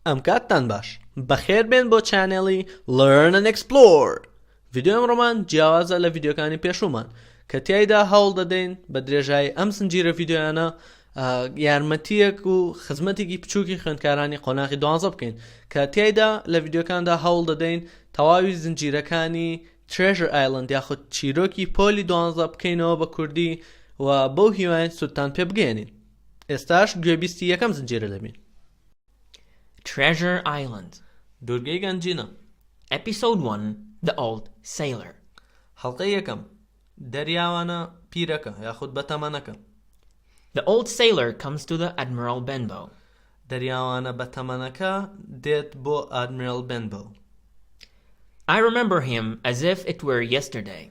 ئەم کاتتان باش بەخێر بێن بۆ چانێڵی Learn&Explore. ڤیدیۆ ئەمڕۆمان جیاوازە لە ڤیدیۆکانی پێشوومان کە تیایدا هەوڵ دەدەین بە درێژایی ئەم زنجیرە ڤیدیۆیانە یارمەتیەک و خزمەتێکی بچووکی خوێندکارانی قۆناغی 12 بکەین کە تیایدا لە ڤیدیۆکاندا هەوڵ دەدەین تەواوی زنجیرەکانی Treasure Island یاخود چیرۆکی پۆلی 12 بکەینەوە بە کوردی و بەو هیوایەین سوودتان پێ بگەێنین. ئێستاش گوێبیستی یەکەم زنجیرە دەبین. Treasure Island. دورگەی گەنجینە. Episode 1. The Old Sailor. حەڵقەی یەکەم. دەریاوانە پیرەکە یاخود بەتەمەنەکە. The old sailor comes to the Admiral Benbow. دەریاوانە بەتەمەنەکە دێت بۆ Admiral Benbow. I remember him as if it were yesterday.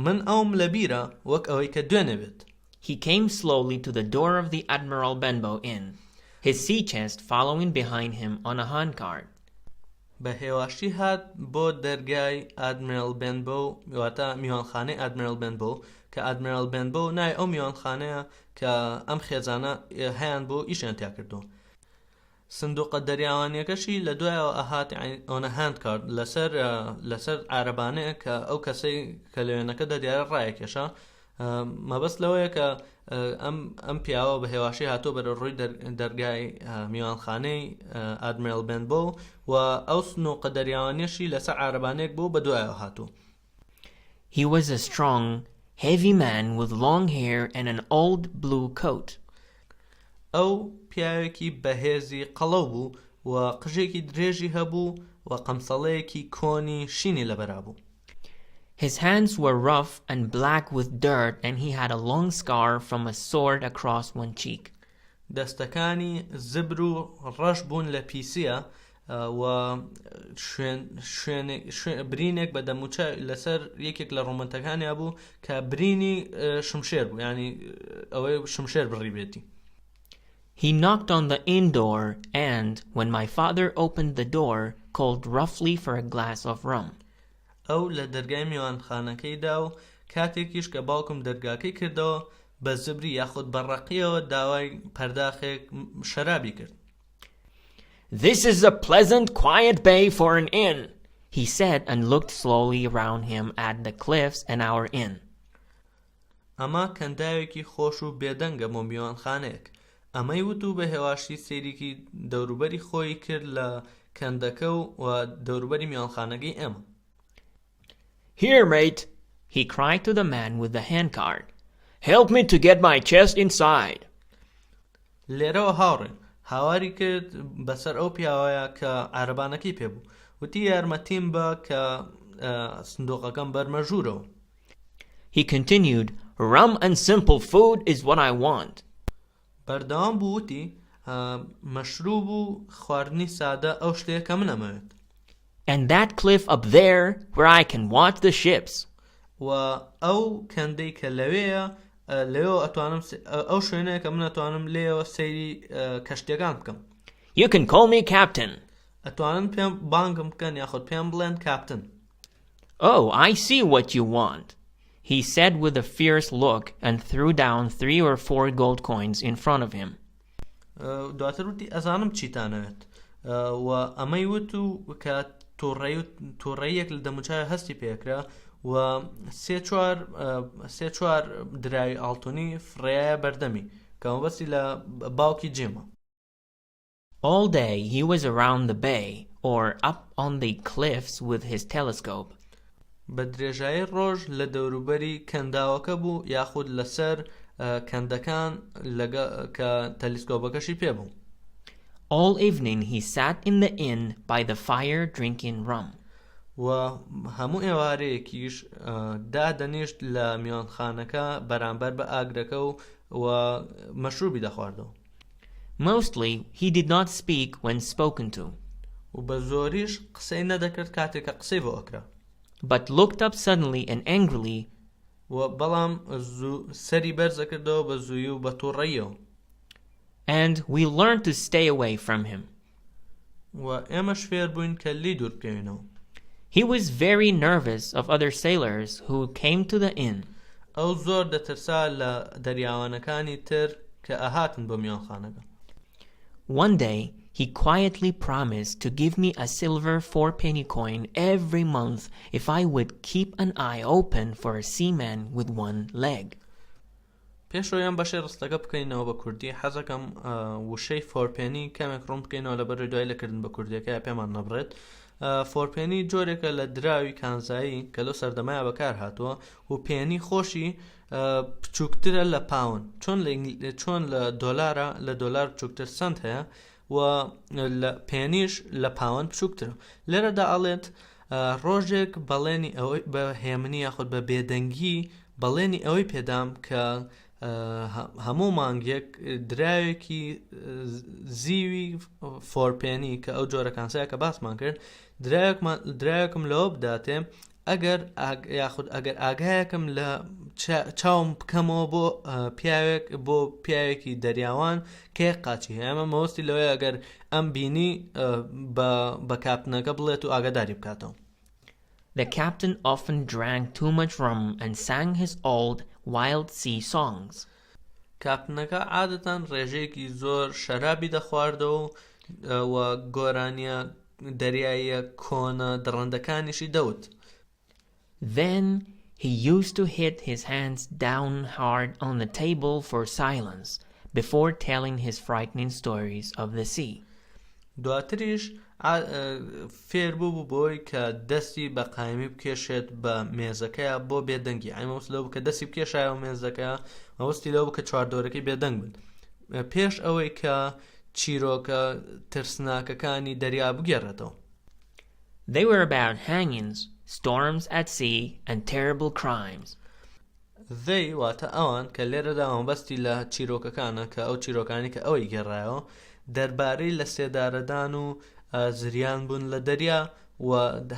من ئەوم لە بیرە وەک ئەوەی کە دوێنێ بێت. He came slowly to the door of the Admiral Benbow Inn, his sea chest following behind him on a handcart. بە هێواشی هات بۆ دەرگای Admiral Benbow واتە میوانخانەی Admiral Benbow کە Admiral Benbow نای ئەو میوانخانەیە کە ئەم خێزانە هەیان بۆ ئیشیان تیا کردو. سندوقە دەریاوانیەکەشی لە دوایەوە ئەهات ئۆنە هاندکارت لەسەر عارەبانەیە کە ئەو کەسەی کە لەوێنەکەدا دیارە ڕایەکێشە. مەبەست لەوەیە کە ئەم پیاوە بە هێواشی هاتۆ بەرە ڕووی دەرگای میوانخانەی Admiral Benbow و ئەو سندوقە دەریاوانیەشی لەسەر عارەبانەیەک بۆ بە دوایەوە هاتوو. He was a strong, heavy man with long hair and an old blue coat. ئەو پیاوێکی بەهێزی قەڵەو بوو و قژێکی درێژی هەبوو و قەمسەڵەیەکی کۆنی شینی لەبەرابوو. His hands were rough and black with dirt, and he had a long scar from a sword across one cheek. دەستەکانی زبر و ڕەش بوون لە پیسیە و برینێک بە دەموچە لەسەر یەکێک لە ڕۆمەنتەکانیا بوو کە برینی شمشێر بوو یعنی ئەوەی شمشێر بڕی بێتی. He knocked on the inn door and, when my father opened the door, called roughly for a glass of rum. ئەو لە دەرگای میوانخانەکەیدا و کاتێکیش کە باوکم دەرگاکەی کردەوە بە زبری یاخود بە ڕەقیەوە داوای پەرداخێک شەرابی کرد. This is a pleasant, quiet bay for an inn, he said and looked slowly around him at the cliffs and our inn. ئەمە کەنداوێکی خۆش و بێدەنگە بۆ میوانخانەیەک. ئەمەی وتو بە هێواشی سەیرێکی دەوروبەری خۆی کرد لە کەندەکە و دەوروبەری میوانخانەکەی ئێمە. Here, mate, he cried to the man with the handcart. Help me to get my chest inside. لێرەوە هاوڕێن هاواری کرد بەسەر ئەو پیاوەیە کە عارەبانەکەی پێبوو وتی یارمەتیم بە کە سندوقەکەم بەرمەژوورەوە. He continued, rum and simple food is what I want. بەردەوام بوو وتی مەشروب و خواردنی سادە ئەو شتەیە کە من ئەمەوێت. And that cliff up there where I can watch the ships. و ئەو کەندەی کە لەوەیە لەوێ ئەتوانم ئەو شوێنەیە کە من ئەتوانم لێەوە سەیری کەشتیەکان بکەم. You can call me captain. ئەتوانن پێم بانگم بکەن یاخود پێم بڵێن کاپتن. Oh, I see what you want, he said with a fierce look and threw down 3 or 4 gold coins in front of him. دواتر وتی ئەزانم چیتانەوێت و ئەمەی وتو کە تووڕەیەک لە دەموچای هەستی پێکرا و سێ چوار دراوی ئاڵتونی فڕێایە بەردەمی کە مەبەستی لە باوکی جێمە. All day he was around the bay or up on the cliffs with his telescope. بە درێژایی ڕۆژ لە دەوروبەری کەنداوەکە بوو یاخود لەسەر کەندەکان کە تەلیسکۆپەکەشی پێبوو. All evening he sat in the inn by the fire drinking rum. و هەموو ئێوارەیەکیش دادەنیشت لە میوانخانەکە بەرامبەر بە ئاگرەکە و مەشروبی دەخواردەوە. Mostly he did not speak when spoken to. و بە زۆریش قسەی نەدەکرد کاتێک کە قسەی بۆ ئەکرا. But looked up suddenly and angrily. و بەڵام سەری بەرزەکردەوە بە زووی و بە تووڕەییەوە. And we learned to stay away from him. و ئێمەش فێر بووین کە لی دوور بکەوینەوە. He was very nervous of other sailors who came to the inn. ئەو زۆر دەترسا لە دەریاوانەکانی تر کە ئەهاتن بۆ میوانخانەکە. One day he quietly promised to give me a silver 4-penny coin every month if I would keep an eye open for a seaman with one leg. پێشۆیان بەشی ڕستەکە بکەینەوە بە کوردی حەزەکەم وشەی فۆرپێنی کامێک ڕوون بکەینەوە لەبەر دوای لەکردن بە کوردیەکە پێمان نەبڕێت. فۆرپێنی جۆرێکە لە دراوی کانزایی کە لەو سەردەمایە بەکار هاتووە و پێنی خۆشی بچووکترە لە پاون چۆن لە دۆلار بچووکتر سنت هەیە و لە پێنیش لە پاون بچووکترە. لێرەدا ئەڵێت ڕۆژێک بەڵێنی ئەوەی بە هێمنی یاخود بە بێدەنگی بەڵێنی ئەوەی پێدام کە هەموو مانگێک دراوێکی زیوی فۆرپێنی کە ئەو جۆرە کانسایە کە باسمان کرد دراوێکم لەوە بداتێ ئەگەر ئاگایەکم لە چاوم بکەمەوە بۆ پیاوێکی دەریاوان کە قاچی هەیە. ئەمە مەوەستی لەوەیە ئەگەر ئەم بینی بە کاپتنەکە بڵێت و ئاگاداری بکاتەوە. The captain often drank too much rum and sang his old wild sea songs. کاپتنەکە عادەتەن ڕێژەیەکی زۆر شەرابی دەخواردەوە و گۆرانیە دەریایە کۆنە دڕندەکانیشی دەوت. Then he used to hit his hands down hard on the table for silence before telling his frightening stories of the sea. دواتریش فێر بوو بۆی کە دەستی بە قایمی بکێشێت بە مێزەکەیە بۆ بێدەنگی. ئەمەوەست لەو کە دەستی بکێشایە و مێزەکە مەوەستی لەو کە چواردۆرەکەی بێدەنگ بن پێش ئەوەی کە چیرۆکە ترسناکەکانی دەریا بگێڕێتەوە. They were about hangings, storms at sea and terrible crimes. They واتە ئەوان کە لێرەدا ئەوەبەستی لە چیرۆکەکانە کە ئەو چیرۆکانی کە ئەوەی گێڕایەوە دەربارەی لە سێدارەدان و زریان بوون لە دەریا و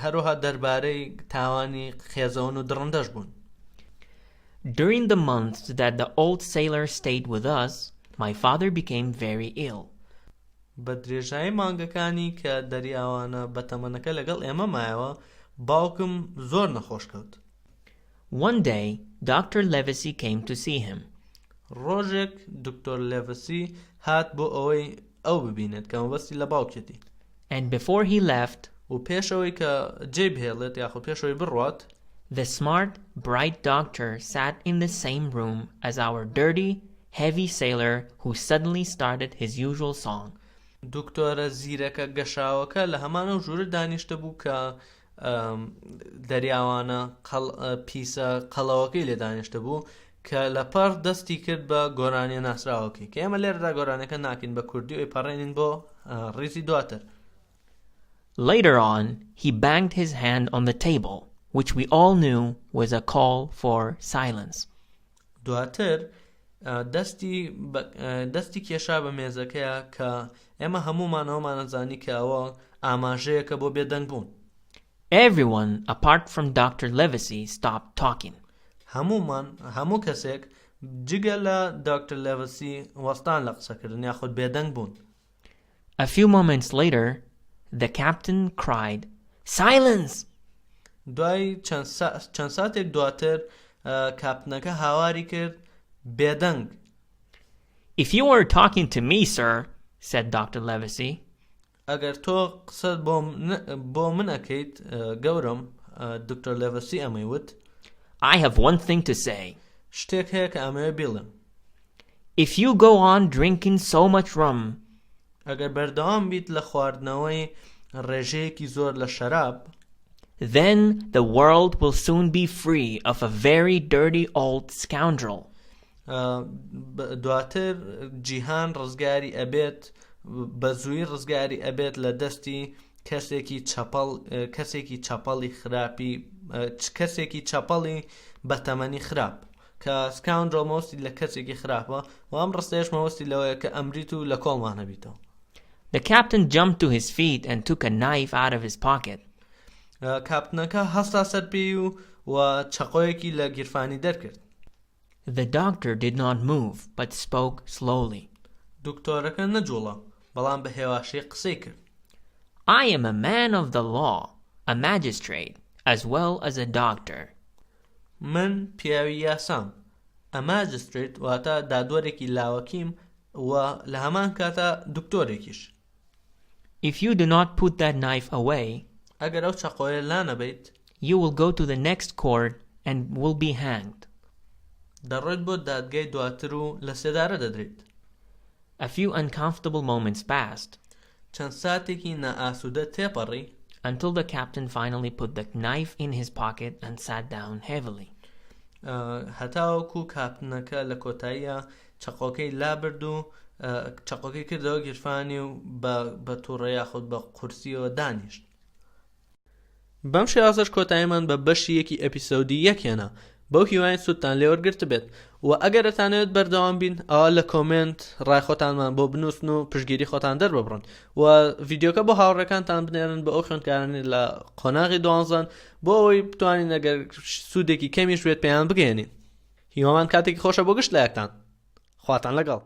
هەروەها دەربارەی تاوانی خێزەون و دڕندەش بوون. During the months that the old sailor stayed with us, my father became very ill. بە درێژایی مانگەکانی کە دەریاوانە بەتەمەنەکە لەگەڵ ئێمە مایەوە باوکم زۆر نەخۆش کەوت. One day, Dr. Livesey came to see him. ڕۆژێک دکتۆر لێڤسی هات بۆ ئەوەی ئەو ببینێت کە مەبەستی لە باوکێتی. And before he left, و پێشەوەی کە جێ بهێڵێت یاخود پێشەوەی بڕوات the smart, bright doctor sat in the same room as our dirty, heavy sailor who suddenly started his usual song. دکتۆرە زیرەکە گەشاوەکە لە هەمانە ژوورە دانیشتە بوو کە دەریاوانە پیسە قەڵەوەکەی لێ دانیشتە بوو کە لە پەر دەستی کرد بە گۆرانیە ناسراوەکەی کە ئێمە لێرەدا گۆرانەکە ناکەین بە کوردی و ئەیپەڕێنین بۆ ڕیزی دواتر. Later on, he banged his hand on the table, which we all knew was a call for silence. دواتر دەستی کێشا بە مێزەکەیە کە ئێمە هەمومانەوەمانەزانی کە ئەوە ئاماژەیەکە بۆ بێدەنگ بوون. Everyone, apart from Dr. Livesey, stopped talking. هەموو کەسێک جگە لە دکتۆر لێڤسی وەستان لە قسەکردن یاخود بێدەنگ بوون. A few moments later, the captain cried, "Silence!" دوای چەند ساتێک دواتر کاپتنەکە هاواری کرد بێدەنگ. If you were talking to me, sir, said Dr. Livesey, ئەگەر تۆ قسەت بۆ من ئەکەیت گەورم دکتۆر لێڤسی ئەمەی وت I have one thing to say. شتێک هەیە کە ئەمەوێ بڵێم. If you go on drinking so much rum, ئەگەر بەردەوام بیت لە خواردنەوەی ڕێژەیەکی زۆر لە شەراب then the world will soon be free of a very dirty old scoundrel. دواتر جیهان ڕزگاری ئەبێت بە زووی ڕزگاری ئەبێت لە دەستی کەسێکی چەپەڵی خراپی کەسێکی چەپەڵی بەتەمەنی خراپ کە سکاوندڕڵ مەوەستی لە کەسێکی خراپە و ئەم ڕستەیەش مەوەستی لەوەیە کە ئەمریت و لە کۆڵمانە بیتەوە. The captain jumped to his feet and took a knife out of his pocket. کاپتنەکە هەستا سەر پێی و چەقۆیەکی لە گیرفانی دەرکرد. The doctor did not move but spoke slowly. دکتۆرەکە نەجوڵە بەڵام بە هێواشی قسەی کرد. I am a man of the law, a magistrate, as well as a doctor. من پیاوی یاسام. A magistrate واتە دادوەرێکی لاوەکیم و لە هەمان کاتە دکتۆرێکیش. If you do not put that knife away, ئەگەر ئەو چەقۆیە لا نەبیت you will go to the next court and will be hanged. دەڕۆیت بۆ دادگای دواتر و لە سێدارە دەدرێت. A few uncomfortable moments passed چەند ساتێکی نائاسوودە تێپەڕی until the captain finally put the knife in his pocket and sat down heavily. هەتاوەکو کاپتنەکە لە کۆتاییە چەقۆکەی لابرد و چەقۆکەی کردەوە گیرفانی و بە تووڕە یاخود بە قورسیەوە دانیشت. بەم شێوازەش کۆتاییمان بە بەشی یەکی ئەپیسۆدی یەکێنە. بەو هیوایەن سوودتان لێوەرگرت بێت و ئەگەر دەتانەوێت بەردەوام بین ئەوە لە کۆمنت ڕای خۆتانمان بۆ بنووسن و پشتگیری خۆتان دەرببڕن و ڤیدیۆکە بۆ هاوڕێکانتان بنێرن بە ئەو خوێندکارانی لە قۆناغی 12 بۆ ئەوەی بتوانین ئەگەر سوودێکی کەمیش بێت پێیان بگەێنین. هیوامان کاتێکی خۆشە بۆ گشت لە یەکتان. خواتان لەگەڵ.